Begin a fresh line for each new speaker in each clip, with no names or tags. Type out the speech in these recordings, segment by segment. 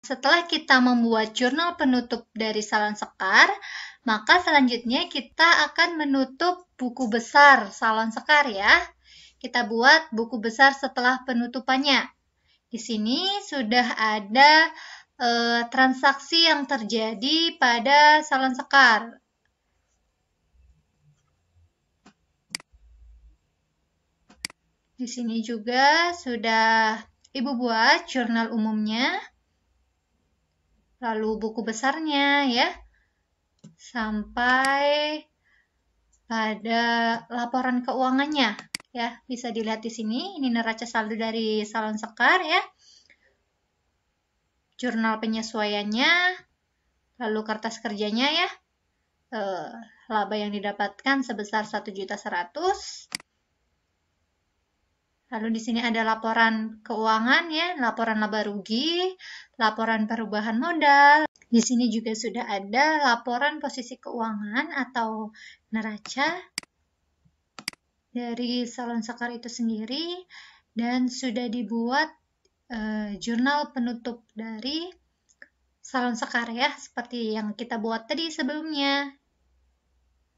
Setelah kita membuat jurnal penutup dari salon sekar, maka selanjutnya kita akan menutup buku besar salon sekar ya. Kita buat buku besar setelah penutupannya. Di sini sudah ada transaksi yang terjadi pada salon sekar. Di sini juga sudah Ibu buat jurnal umumnya, lalu buku besarnya ya, sampai pada laporan keuangannya ya. Bisa dilihat di sini, ini neraca saldo dari salon sekar ya. Jurnal penyesuaiannya, lalu kertas kerjanya ya. Laba yang didapatkan sebesar 1.100.000. Lalu di sini ada laporan keuangan ya, laporan laba rugi, laporan perubahan modal. Di sini juga sudah ada laporan posisi keuangan atau neraca dari salon sekar itu sendiri, dan sudah dibuat jurnal penutup dari salon sekar ya, seperti yang kita buat tadi sebelumnya.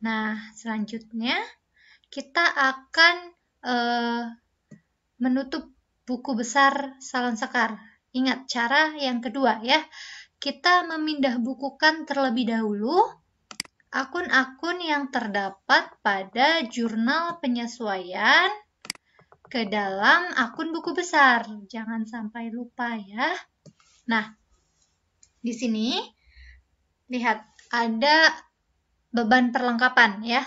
Nah, selanjutnya kita akan menutup buku besar salon sekar. Ingat cara yang kedua ya, kita memindah bukukan terlebih dahulu akun-akun yang terdapat pada jurnal penyesuaian ke dalam akun buku besar. Jangan sampai lupa ya. Nah, di sini lihat ada beban perlengkapan ya.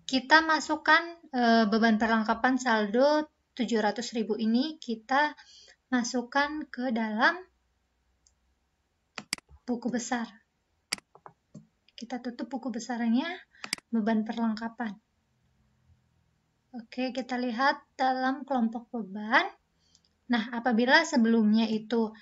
Kita masukkan beban perlengkapan saldo 700.000 ini, kita masukkan ke dalam buku besar. Kita tutup buku besarnya, beban perlengkapan. Oke, kita lihat dalam kelompok beban. Nah, apabila sebelumnya itu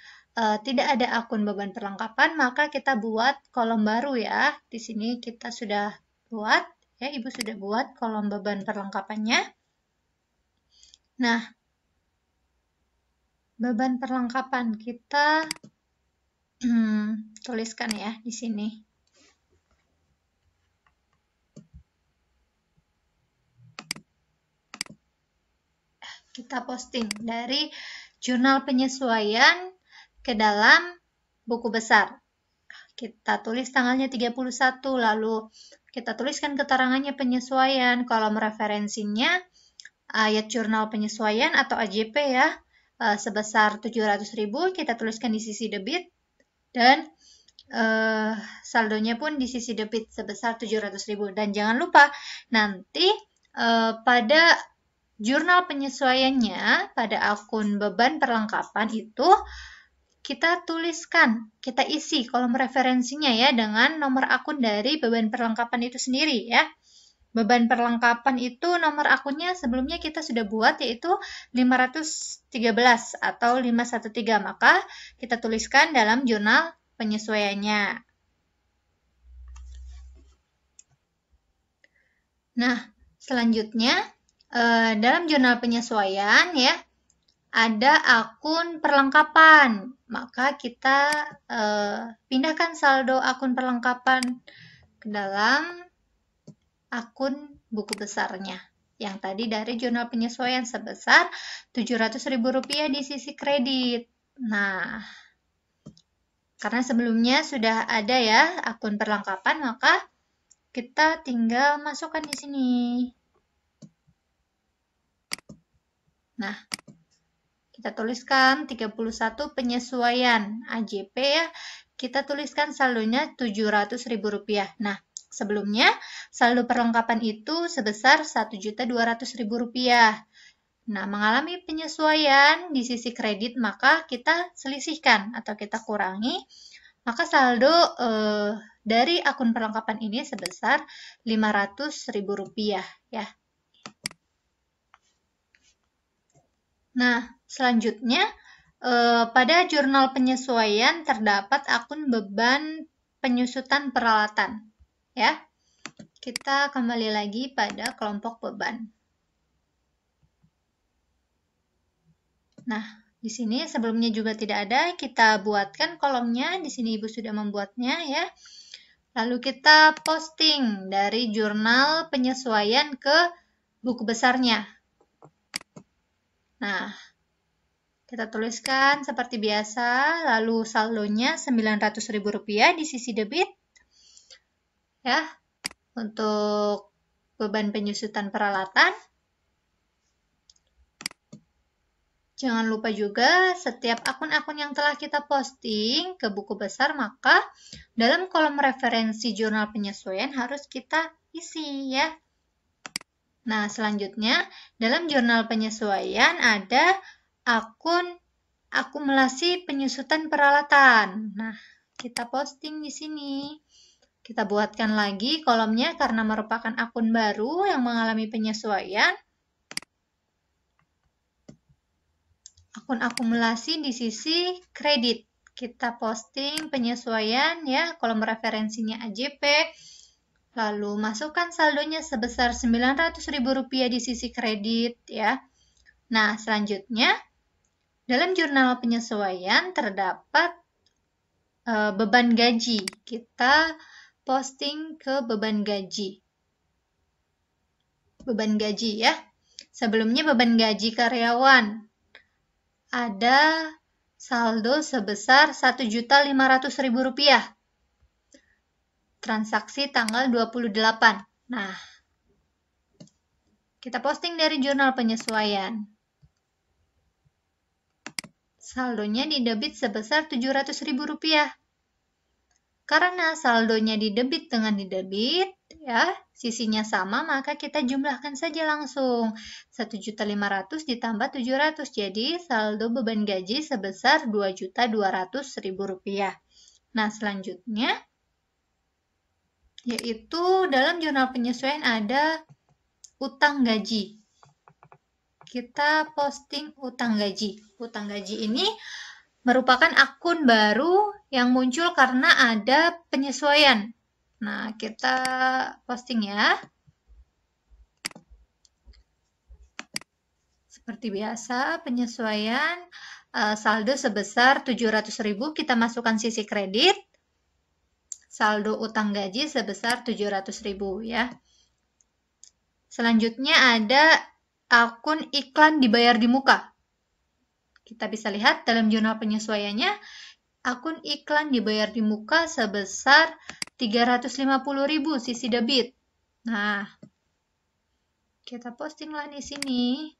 tidak ada akun beban perlengkapan, maka kita buat kolom baru ya. Di sini kita sudah buat, ya, Ibu sudah buat kolom beban perlengkapannya. Nah, beban perlengkapan kita tuliskan ya di sini. Kita posting dari jurnal penyesuaian ke dalam buku besar. Kita tulis tanggalnya 31, lalu kita tuliskan keterangannya penyesuaian, kolom referensinya ayat jurnal penyesuaian atau AJP ya, sebesar 700.000, kita tuliskan di sisi debit, dan saldonya pun di sisi debit sebesar 700.000. Dan jangan lupa nanti pada jurnal penyesuaiannya pada akun beban perlengkapan itu kita tuliskan, kita isi kolom referensinya ya dengan nomor akun dari beban perlengkapan itu sendiri ya. Beban perlengkapan itu nomor akunnya sebelumnya kita sudah buat, yaitu 513 atau 513, maka kita tuliskan dalam jurnal penyesuaiannya. Nah, selanjutnya dalam jurnal penyesuaian ya, ada akun perlengkapan, maka kita pindahkan saldo akun perlengkapan ke dalam akun buku besarnya. Yang tadi dari jurnal penyesuaian sebesar Rp700.000 di sisi kredit. Nah, karena sebelumnya sudah ada ya akun perlengkapan, maka kita tinggal masukkan di sini. Nah, kita tuliskan 31 penyesuaian AJP ya. Kita tuliskan saldonya Rp700.000. Nah, sebelumnya saldo perlengkapan itu sebesar Rp1.200.000. Nah, mengalami penyesuaian di sisi kredit, maka kita selisihkan atau kita kurangi. Maka saldo dari akun perlengkapan ini sebesar Rp500.000 ya. Nah, selanjutnya pada jurnal penyesuaian terdapat akun beban penyusutan peralatan ya. Kita kembali lagi pada kelompok beban. Nah, Di sini sebelumnya juga tidak ada, kita buatkan kolomnya. Di sini Ibu sudah membuatnya ya. Lalu kita posting dari jurnal penyesuaian ke buku besarnya. Nah, kita tuliskan seperti biasa, lalu saldonya Rp900.000 di sisi debit. Ya, untuk beban penyusutan peralatan. Jangan lupa juga setiap akun-akun yang telah kita posting ke buku besar, maka dalam kolom referensi jurnal penyesuaian harus kita isi ya. Nah, selanjutnya dalam jurnal penyesuaian ada akun akumulasi penyusutan peralatan. Nah, kita posting di sini. Kita buatkan lagi kolomnya karena merupakan akun baru yang mengalami penyesuaian. Akun akumulasi di sisi kredit. Kita posting penyesuaian ya, kolom referensinya AJP. Lalu masukkan saldonya sebesar Rp900.000 di sisi kredit ya. Nah, selanjutnya dalam jurnal penyesuaian terdapat beban gaji. Kita posting ke beban gaji. Beban gaji ya. Sebelumnya beban gaji karyawan. Ada saldo sebesar Rp1.500.000. Transaksi tanggal 28. Nah, kita posting dari jurnal penyesuaian. Saldonya di debit sebesar Rp700.000. Karena saldonya di debit dengan di debit, ya, sisinya sama, maka kita jumlahkan saja langsung. 1.500.000 ditambah 700, jadi saldo beban gaji sebesar Rp2.200.000. Nah, selanjutnya, yaitu dalam jurnal penyesuaian ada utang gaji. Kita posting utang gaji. Utang gaji ini merupakan akun baru yang muncul karena ada penyesuaian. Nah, kita posting ya. Seperti biasa, penyesuaian saldo sebesar Rp700.000, kita masukkan sisi kredit. Saldo utang gaji sebesar Rp700.000 ya. Selanjutnya ada akun iklan dibayar di muka. Kita bisa lihat dalam jurnal penyesuaiannya, akun iklan dibayar di muka sebesar Rp350.000 sisi debit. Nah, kita postinglah di sini.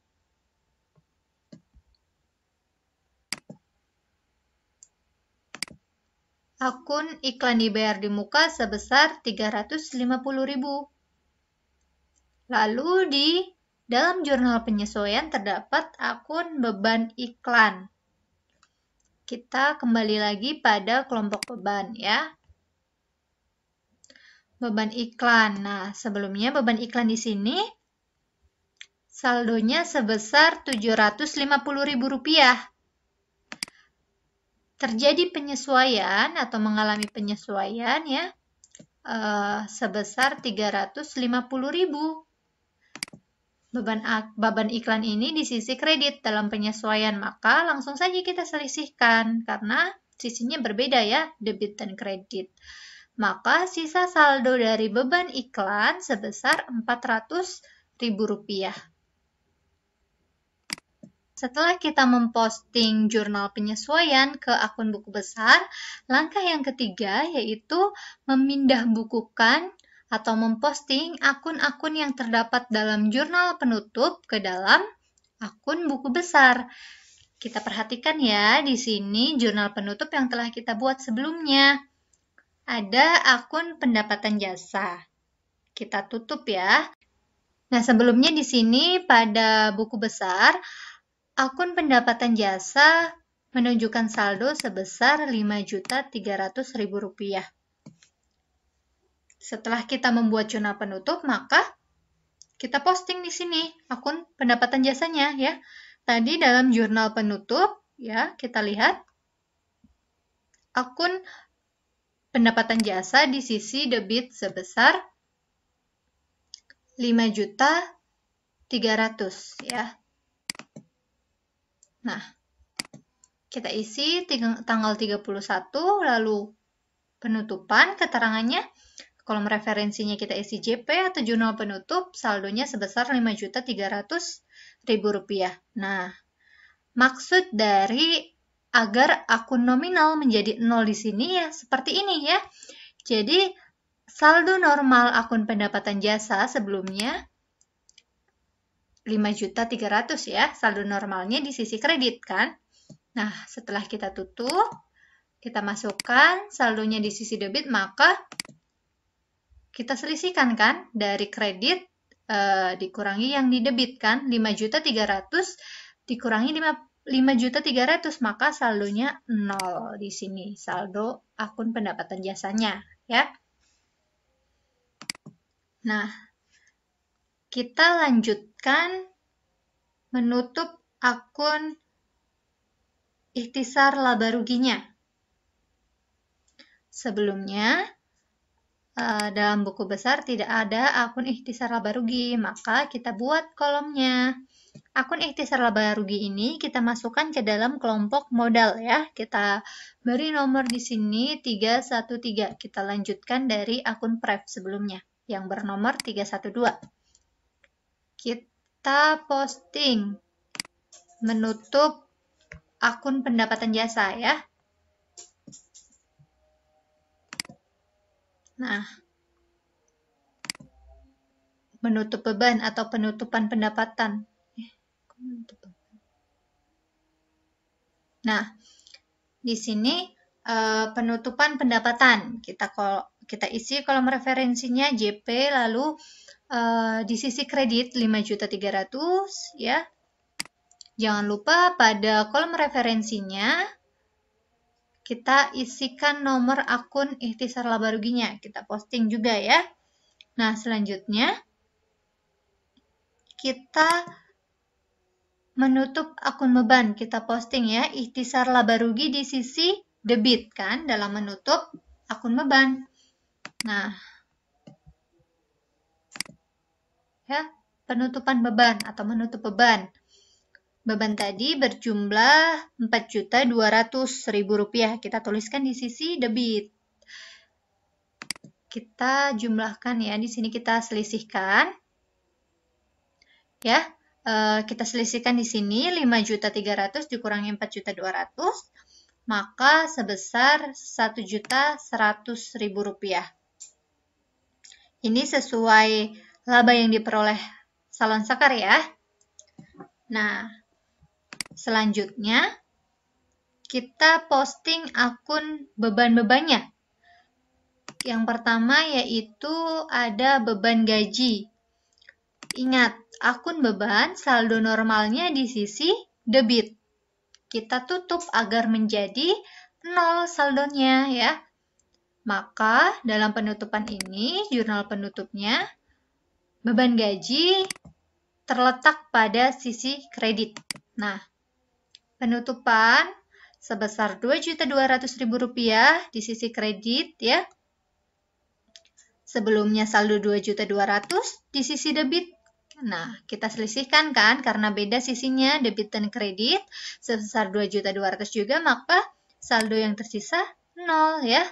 Akun iklan dibayar di muka sebesar Rp350.000. Lalu di dalam jurnal penyesuaian terdapat akun beban iklan. Kita kembali lagi pada kelompok beban ya. Beban iklan. Nah, sebelumnya beban iklan di sini saldonya sebesar Rp750.000. Terjadi penyesuaian atau mengalami penyesuaian ya sebesar Rp350.000. Beban iklan ini di sisi kredit dalam penyesuaian, maka langsung saja kita selisihkan karena sisinya berbeda ya, debit dan kredit. Maka sisa saldo dari beban iklan sebesar Rp400.000. Setelah kita memposting jurnal penyesuaian ke akun buku besar, langkah yang ketiga yaitu memindah bukukan atau memposting akun-akun yang terdapat dalam jurnal penutup ke dalam akun buku besar. Kita perhatikan ya, di sini jurnal penutup yang telah kita buat sebelumnya. Ada akun pendapatan jasa. Kita tutup ya. Nah, sebelumnya di sini pada buku besar, akun pendapatan jasa menunjukkan saldo sebesar Rp5.300.000. Setelah kita membuat jurnal penutup, maka kita posting di sini akun pendapatan jasanya ya. Tadi dalam jurnal penutup ya, kita lihat akun pendapatan jasa di sisi debit sebesar Rp5.300.000 ya. Nah, Kita isi tanggal 31, lalu penutupan keterangannya, kolom referensinya kita isi JP atau jurnal penutup, saldonya sebesar Rp5.500.000. Nah, maksud dari agar akun nominal menjadi 0 di sini ya seperti ini ya. Jadi, saldo normal akun pendapatan jasa sebelumnya 5.300.000 ya, saldo normalnya di sisi kredit kan. Nah, setelah kita tutup, kita masukkan saldonya di sisi debit, maka kita selisihkan kan dari kredit dikurangi yang di debit kan, 5.300.000 dikurangi 5.300.000, maka saldonya 0 di sini, saldo akun pendapatan jasanya ya. Nah, kita lanjutkan menutup akun ikhtisar laba ruginya. Sebelumnya, dalam buku besar tidak ada akun ikhtisar laba rugi, maka kita buat kolomnya. Akun ikhtisar laba rugi ini kita masukkan ke dalam kelompok modal ya. Kita beri nomor di sini 313. Kita lanjutkan dari akun pref sebelumnya yang bernomor 312. Kita posting menutup akun pendapatan jasa ya. Nah, menutup beban atau penutupan pendapatan. Nah, di sini penutupan pendapatan. Kita isi kolom referensinya JP, lalu di sisi kredit 5.300.000 ya. Jangan lupa pada kolom referensinya kita isikan nomor akun ikhtisar laba ruginya. Kita posting juga ya. Nah, selanjutnya kita menutup akun beban. Kita posting ya, ikhtisar laba rugi di sisi debit kan dalam menutup akun beban. Nah, ya, penutupan beban atau menutup beban. Beban tadi berjumlah Rp4.200.000. Kita tuliskan di sisi debit. Kita jumlahkan ya, di sini kita selisihkan. Ya, kita selisihkan di sini 5.300.000 dikurangi 4.200.000, maka sebesar Rp1.100.000. Ini sesuai laba yang diperoleh Salon Sekar ya. Nah, selanjutnya, kita posting akun beban-bebannya. Yang pertama yaitu ada beban gaji. Ingat, akun beban saldo normalnya di sisi debit. Kita tutup agar menjadi 0 saldonya ya. Maka dalam penutupan ini, jurnal penutupnya, beban gaji terletak pada sisi kredit. Nah, penutupan sebesar Rp2.200.000 di sisi kredit ya. Sebelumnya saldo 2.200.000 di sisi debit. Nah, kita selisihkan kan karena beda sisinya debit dan kredit sebesar 2.200.000 juga, maka saldo yang tersisa 0 ya.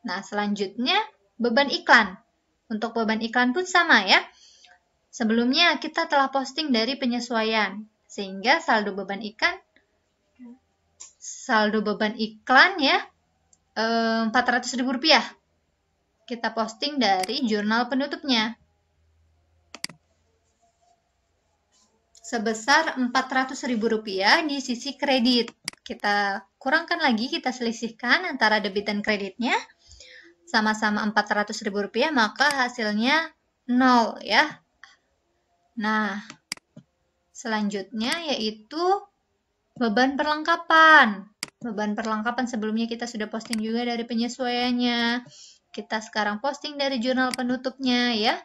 Nah, selanjutnya beban iklan. Untuk beban iklan pun sama ya. Sebelumnya kita telah posting dari penyesuaian, sehingga saldo beban iklan ya Rp400.000. Kita posting dari jurnal penutupnya. Sebesar Rp400.000 di sisi kredit. Kita kurangkan lagi, kita selisihkan antara debit dan kreditnya. Sama-sama Rp400.000, maka hasilnya 0 ya. Nah, selanjutnya yaitu beban perlengkapan. Beban perlengkapan sebelumnya kita sudah posting juga dari penyesuaiannya. Kita sekarang posting dari jurnal penutupnya ya.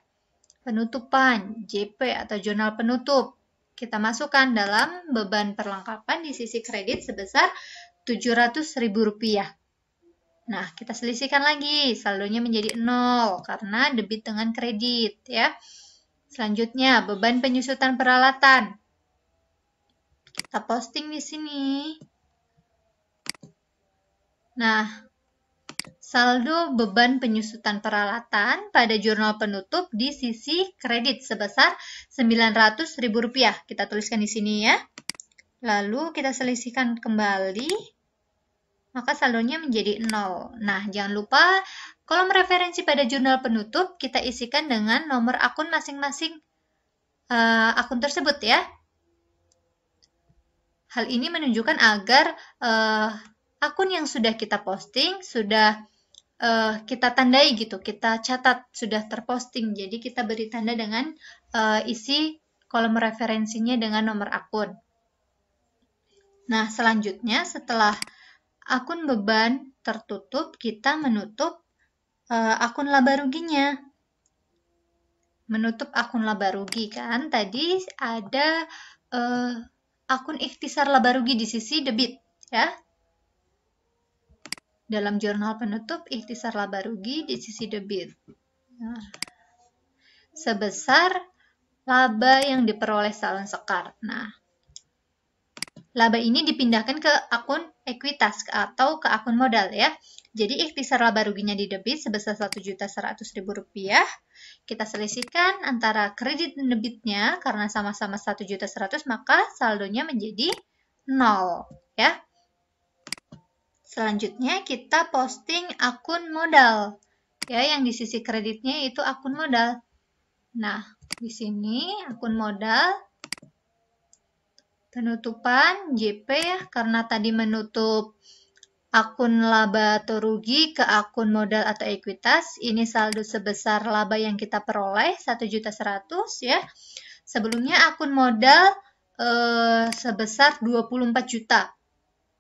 Penutupan, JP atau jurnal penutup. Kita masukkan dalam beban perlengkapan di sisi kredit sebesar Rp700.000. Nah, kita selisihkan lagi. Saldonya menjadi 0 karena debit dengan kredit ya. Selanjutnya, beban penyusutan peralatan. Kita posting di sini. Nah, saldo beban penyusutan peralatan pada jurnal penutup di sisi kredit sebesar Rp900.000. Kita tuliskan di sini ya. Lalu kita selisihkan kembali, maka saldonya menjadi 0. Nah, jangan lupa kolom referensi pada jurnal penutup kita isikan dengan nomor akun masing-masing akun tersebut ya. Hal ini menunjukkan agar akun yang sudah kita posting sudah kita tandai gitu, kita catat sudah terposting. Jadi kita beri tanda dengan isi kolom referensinya dengan nomor akun. Nah, selanjutnya setelah akun beban tertutup, kita menutup akun laba ruginya. Menutup akun laba rugi kan, tadi ada akun ikhtisar laba rugi di sisi debit ya. Dalam jurnal penutup ikhtisar laba rugi di sisi debit. Nah, sebesar laba yang diperoleh Salon Sekar. Nah, laba ini dipindahkan ke akun ekuitas atau ke akun modal ya. Jadi ikhtisar laba ruginya di debit sebesar Rp1.100.000. Kita selisihkan antara kredit dan debitnya karena sama-sama 1.100.000, maka saldonya menjadi 0 ya. Selanjutnya kita posting akun modal ya, yang di sisi kreditnya itu akun modal. Nah, di sini akun modal penutupan JP ya, karena tadi menutup akun laba atau rugi ke akun modal atau ekuitas. Ini saldo sebesar laba yang kita peroleh 1.100.000 ya. Sebelumnya akun modal sebesar 24 juta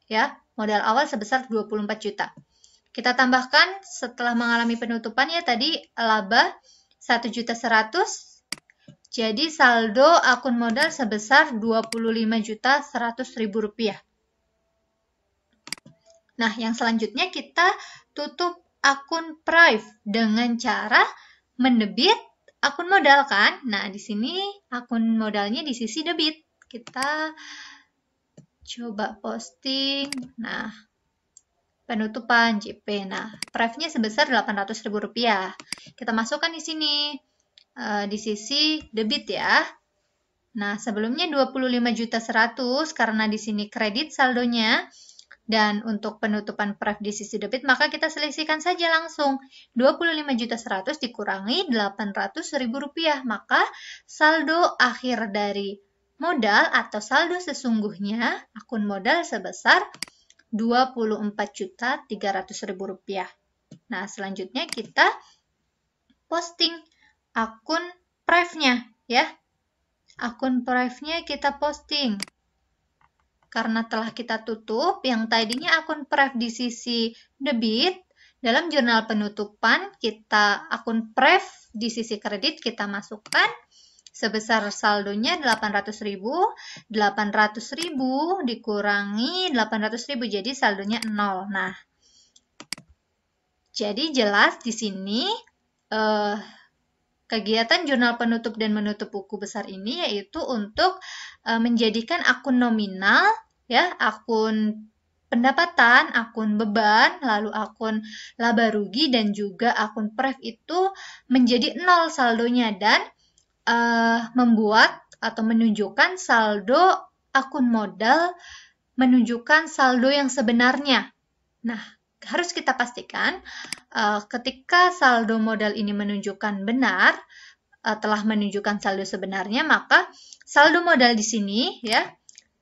ya. Modal awal sebesar 24 juta. Kita tambahkan setelah mengalami penutupan ya tadi laba 1.100.000. Jadi saldo akun modal sebesar Rp25.100.000. Nah, yang selanjutnya kita tutup akun prive dengan cara mendebit akun modal kan. Nah, di sini akun modalnya di sisi debit. Kita coba posting. Nah, penutupan JP. Nah, prive-nya sebesar Rp800.000. Kita masukkan di sini di sisi debit ya. Nah, sebelumnya 25.100.000 karena di sini kredit saldonya. Dan untuk penutupan prive di sisi debit, maka kita selisihkan saja langsung. 25.100.000 dikurangi Rp800.000, maka saldo akhir dari modal atau saldo sesungguhnya akun modal sebesar Rp24.300.000. Nah, selanjutnya kita posting akun prive-nya ya. Akun prive-nya kita posting. Karena telah kita tutup, yang tadinya akun prive di sisi debit, dalam jurnal penutupan kita akun prive di sisi kredit kita masukkan sebesar saldonya 800.000, 800.000 dikurangi 800.000 jadi saldonya 0. Nah, jadi jelas di sini kegiatan jurnal penutup dan menutup buku besar ini yaitu untuk menjadikan akun nominal, ya, akun pendapatan, akun beban, lalu akun laba rugi dan juga akun prive itu menjadi 0 saldonya dan membuat atau menunjukkan saldo akun modal menunjukkan saldo yang sebenarnya. Nah, harus kita pastikan ketika saldo modal ini menunjukkan benar, telah menunjukkan saldo sebenarnya, maka saldo modal di sini ya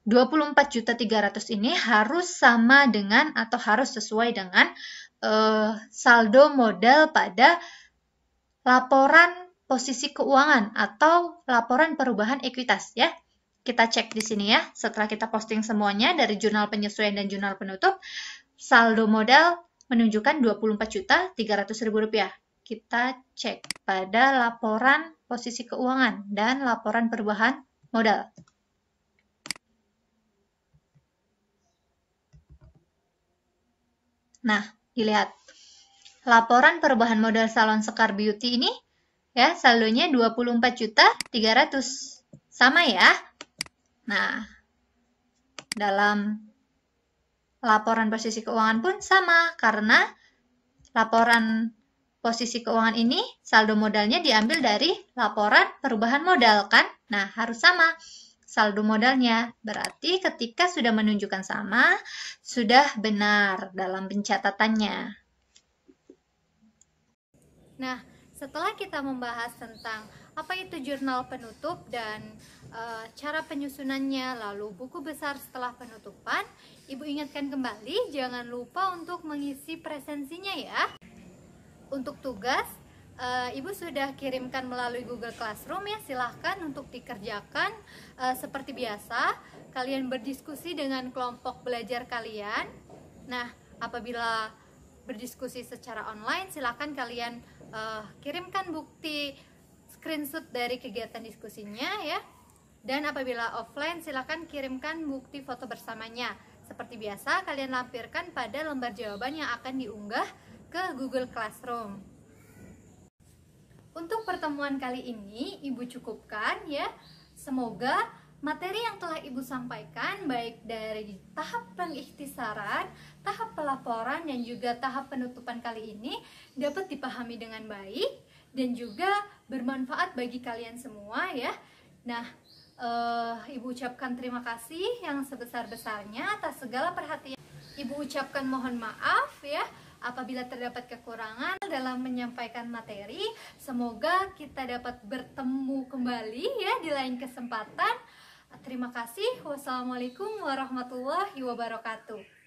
24.300.000 ini harus sama dengan atau harus sesuai dengan saldo modal pada laporan posisi keuangan atau laporan perubahan ekuitas ya. Kita cek di sini ya, setelah kita posting semuanya dari jurnal penyesuaian dan jurnal penutup, saldo modal menunjukkan Rp24.300.000. Kita cek pada laporan posisi keuangan dan laporan perubahan modal. Nah, dilihat. Laporan perubahan modal Salon Sekar Beauty ini ya saldonya Rp24.300.000. Sama ya. Nah, dalam laporan posisi keuangan pun sama, karena laporan posisi keuangan ini saldo modalnya diambil dari laporan perubahan modal kan? Nah, harus sama saldo modalnya. Berarti ketika sudah menunjukkan sama, sudah benar dalam pencatatannya.
Nah, setelah kita membahas tentang apa itu jurnal penutup dan cara penyusunannya, lalu buku besar setelah penutupan, Ibu ingatkan kembali jangan lupa untuk mengisi presensinya ya. Untuk tugas, Ibu sudah kirimkan melalui Google Classroom ya, silahkan untuk dikerjakan seperti biasa. Kalian berdiskusi dengan kelompok belajar kalian. Nah, apabila berdiskusi secara online, silahkan kalian kirimkan bukti screenshot dari kegiatan diskusinya ya. Dan apabila offline, silahkan kirimkan bukti foto bersamanya. Seperti biasa, kalian lampirkan pada lembar jawaban yang akan diunggah ke Google Classroom. Untuk pertemuan kali ini, Ibu cukupkan ya. Semoga materi yang telah Ibu sampaikan, baik dari tahap pengikhtisaran, tahap pelaporan, dan juga tahap penutupan kali ini dapat dipahami dengan baik dan juga bermanfaat bagi kalian semua ya. Nah, Ibu ucapkan terima kasih yang sebesar-besarnya atas segala perhatian. Ibu ucapkan mohon maaf ya apabila terdapat kekurangan dalam menyampaikan materi. Semoga kita dapat bertemu kembali ya di lain kesempatan. Terima kasih. Wassalamualaikum warahmatullahi wabarakatuh.